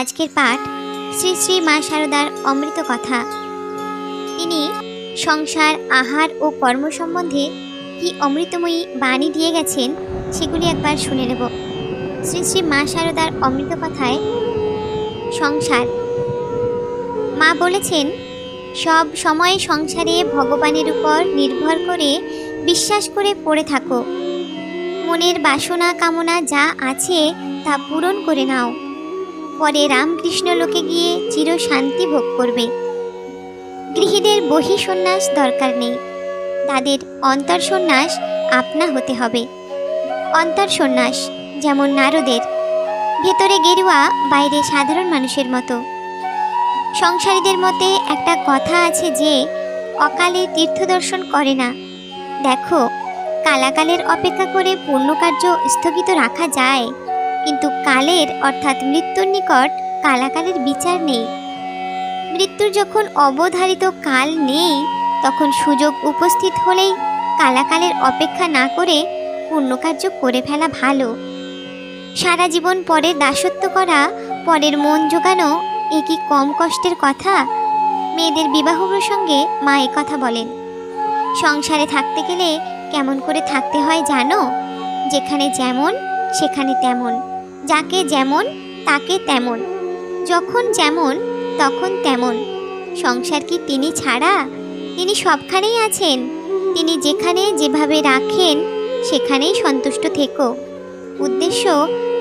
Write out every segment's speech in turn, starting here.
আজকের পাঠ শ্রী শ্রী মা শারদার অমৃত কথা। তিনি সংসার, আহার ও কর্ম সম্বন্ধে কি অমৃতময়ী বাণী দিয়ে গেছেন সেগুলি একবার শুনে নেব। শ্রী শ্রী মা শারদার অমৃত কথায় সংসার। মা বলেছেন, সব সময় সংসারে ভগবানের উপর নির্ভর করে বিশ্বাস করে পড়ে থাকো। মনের বাসনা কামনা যা আছে তা পূরণ করে নাও, পরে রামকৃষ্ণ লোকে গিয়ে চির শান্তি ভোগ করবে। গৃহীদের বহিঃসন্ন্যাস দরকার নেই, তাদের অন্তর্সন্ন্যাস আপনা হতে হবে। অন্তর্সন্ন্যাস যেমন নারদের, ভেতরে গেরুয়া, বাইরে সাধারণ মানুষের মতো। সংসারীদের মতে একটা কথা আছে যে অকালে তীর্থদর্শন করে না। দেখো, কালাকালের অপেক্ষা করে পুণ্যকার্য স্থগিত রাখা যায়, কিন্তু কালের অর্থাৎ মৃত্যুর নিকট কালাকালের বিচার নেই। মৃত্যুর যখন অবধারিত কাল নেই, তখন সুযোগ উপস্থিত হলেই কালাকালের অপেক্ষা না করে পুণ্যকার্য করে ফেলা ভালো। সারা জীবন পরের দাসত্ব করা, পরের মন জোগানো, এ কি কম কষ্টের কথা? মেয়েদের বিবাহ প্রসঙ্গে মা এ কথা বলেন। সংসারে থাকতে গেলে কেমন করে থাকতে হয় জানো? যেখানে যেমন সেখানে তেমন, যাকে যেমন তাকে তেমন, যখন যেমন তখন তেমন। সংসার কি তিনি ছাড়া? তিনি সবখানেই আছেন। তিনি যেখানে যেভাবে রাখেন সেখানেই সন্তুষ্ট থেকো। উদ্দেশ্য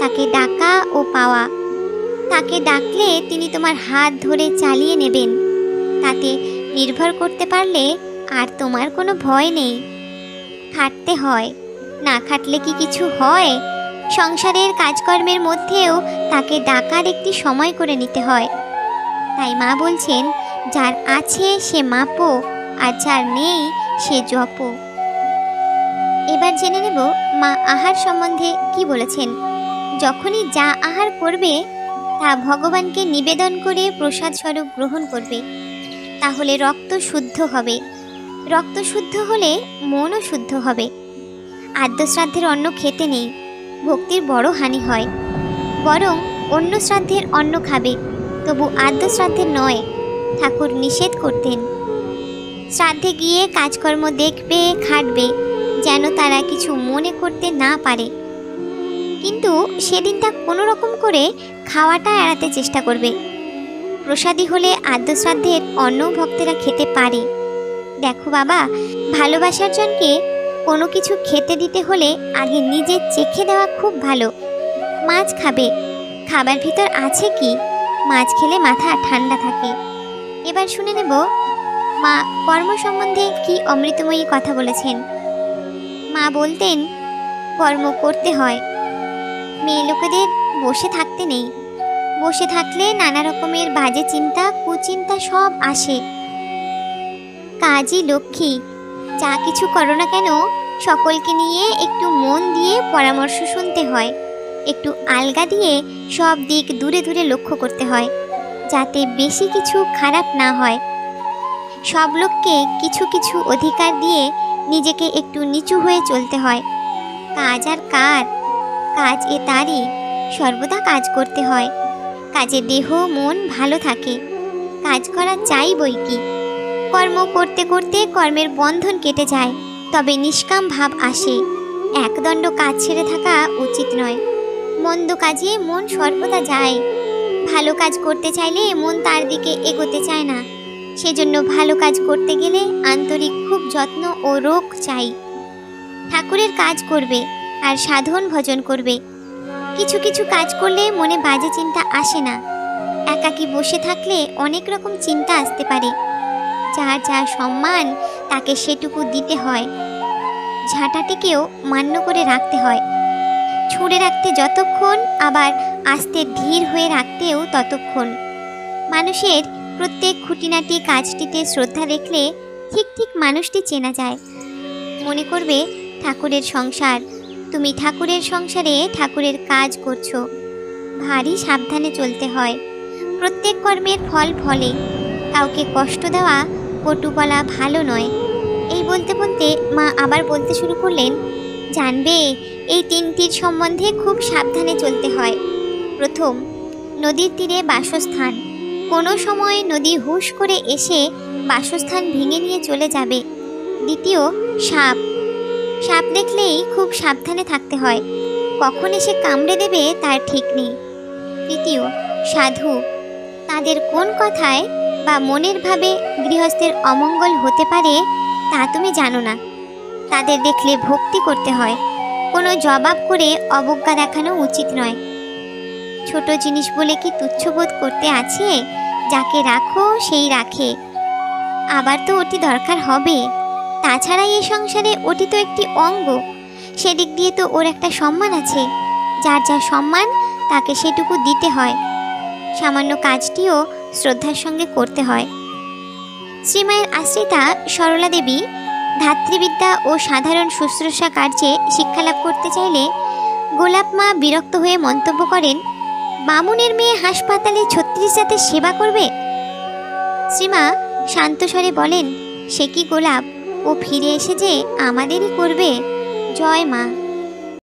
তাকে ডাকা ও পাওয়া। তাকে ডাকলে তিনি তোমার হাত ধরে চালিয়ে নেবেন। তাতে নির্ভর করতে পারলে আর তোমার কোনো ভয় নেই। খাটতে হয়, না খাটলে কি কিছু হয়? সংসারের কাজকর্মের মধ্যেও তাকে ডাকার একটি সময় করে নিতে হয়। তাই মা বলছেন, যার আছে সে মাপো, আর যার নেই সে জপো। এবার জেনে নেব মা আহার সম্বন্ধে কি বলেছেন। যখনই যা আহার করবে তা ভগবানকে নিবেদন করে প্রসাদ স্বরূপ গ্রহণ করবে, তাহলে রক্ত শুদ্ধ হবে। রক্ত শুদ্ধ হলে মনও শুদ্ধ হবে। আদ্যশ্রাদ্ধের অন্ন খেতে নেই, ভক্তির বড় হানি হয়। বরং অন্য শ্রাদ্ধের অন্ন খাবে, তবু আদ্যশ্রাদ্ধের নয়। ঠাকুর নিষেধ করতেন। শ্রাদ্ধে গিয়ে কাজকর্ম দেখবে, খাটবে, যেন তারা কিছু মনে করতে না পারে। কিন্তু সেদিনটা কোনো রকম করে খাওয়াটা এড়াতে চেষ্টা করবে। প্রসাদী হলে আদ্যশ্রাদ্ধের অন্ন ভক্তেরা খেতে পারে। দেখো বাবা, ভালোবাসার জনকে কোনো কিছু খেতে দিতে হলে আগে নিজে চেখে দেওয়া খুব ভালো। মাছ খাবে, খাবার ভিতর আছে কি? মাছ খেলে মাথা ঠান্ডা থাকে। এবার শুনে নেব মা কর্ম সম্বন্ধে কি অমৃতময়ী কথা বলেছেন। মা বলতেন, কর্ম করতে হয়। মেয়ে লোকেদের বসে থাকতে নেই। বসে থাকলে নানা রকমের বাজে চিন্তা, কুচিন্তা সব আসে। কাজই লক্ষ্মী। যা কিছু করো না কেন, সকলকে নিয়ে একটু মন দিয়ে পরামর্শ শুনতে হয়। একটু আলগা দিয়ে সব দিক দূরে দূরে লক্ষ্য করতে হয়, যাতে বেশি কিছু খারাপ না হয়। সব লোককে কিছু কিছু অধিকার দিয়ে নিজেকে একটু নিচু হয়ে চলতে হয়। কাজ আর কার? কাজ এ তারই, সর্বদা কাজ করতে হয়। কাজে দেহ মন ভালো থাকে। কাজ করা চাই বই কি। কর্ম করতে করতে কর্মের বন্ধন কেটে যায়, তবে নিষ্কাম ভাব আসে। একদণ্ড কাজ ছেড়ে থাকা উচিত নয়। মন্দ কাজে মন সর্বদা যায়। ভালো কাজ করতে চাইলে মন তার দিকে এগোতে চায় না। সেজন্য ভালো কাজ করতে গেলে আন্তরিক খুব যত্ন ও রোগ চাই। ঠাকুরের কাজ করবে আর সাধন ভজন করবে। কিছু কিছু কাজ করলে মনে বাজে চিন্তা আসে না। একাকী বসে থাকলে অনেক রকম চিন্তা আসতে পারে। যার যা সম্মান তাকে সেটুকু দিতে হয়। ঝাঁটাটিকেও মান্য করে রাখতে হয়। ছুঁড়ে রাখতে যতক্ষণ, আবার আস্তে ধীর হয়ে রাখতেও ততক্ষণ। মানুষের প্রত্যেক খুঁটিনাটি কাজটিতে শ্রদ্ধা দেখলে ঠিক ঠিক মানুষটি চেনা যায়। মনে করবে ঠাকুরের সংসার, তুমি ঠাকুরের সংসারে ঠাকুরের কাজ করছো। ভারী সাবধানে চলতে হয়। প্রত্যেক কর্মের ফল ফলে। কাউকে কষ্ট দেওয়া, কটু বলা ভালো নয়। এই বলতে বলতে মা আবার বলতে শুরু করলেন, জানবে এই তিনটির সম্বন্ধে খুব সাবধানে চলতে হয়। প্রথম, নদীর তীরে বাসস্থান। কোনো সময় নদী হুশ করে এসে বাসস্থান ভেঙে নিয়ে চলে যাবে। দ্বিতীয়, সাপ। সাপ দেখলেই খুব সাবধানে থাকতে হয়, কখন এসে কামড়ে দেবে তার ঠিক নেই। তৃতীয়, সাধু। তাদের কোন কথায় বা মনের ভাবে গৃহস্থের অমঙ্গল হতে পারে তা তুমি জানো না। তাদের দেখলে ভক্তি করতে হয়, কোনো জবাব করে অবজ্ঞা দেখানো উচিত নয়। ছোট জিনিস বলে কি তুচ্ছবোধ করতে আছে? যাকে রাখো সেই রাখে, আবার তো ওটি দরকার হবে। তাছাড়া এ সংসারে ওটি তো একটি অঙ্গ, সেদিক দিয়ে তো ওর একটা সম্মান আছে। যার যা সম্মান তাকে সেটুকু দিতে হয়, সামান্য কাজটিও শ্রদ্ধার সঙ্গে করতে হয়। শ্রীমায়ের আশ্রিতা সরলা দেবী ধাত্রীবিদ্যা ও সাধারণ শুশ্রূষা কার্যে শিক্ষালাভ করতে চাইলে গোলাপ মা বিরক্ত হয়ে মন্তব্য করেন, বামুনের মেয়ে হাসপাতালে 36 জাতের সেবা করবে? শ্রীমা শান্ত স্বরে বলেন, সে কি গোলাপ, ও ফিরে এসে যে আমাদেরই করবে। জয় মা।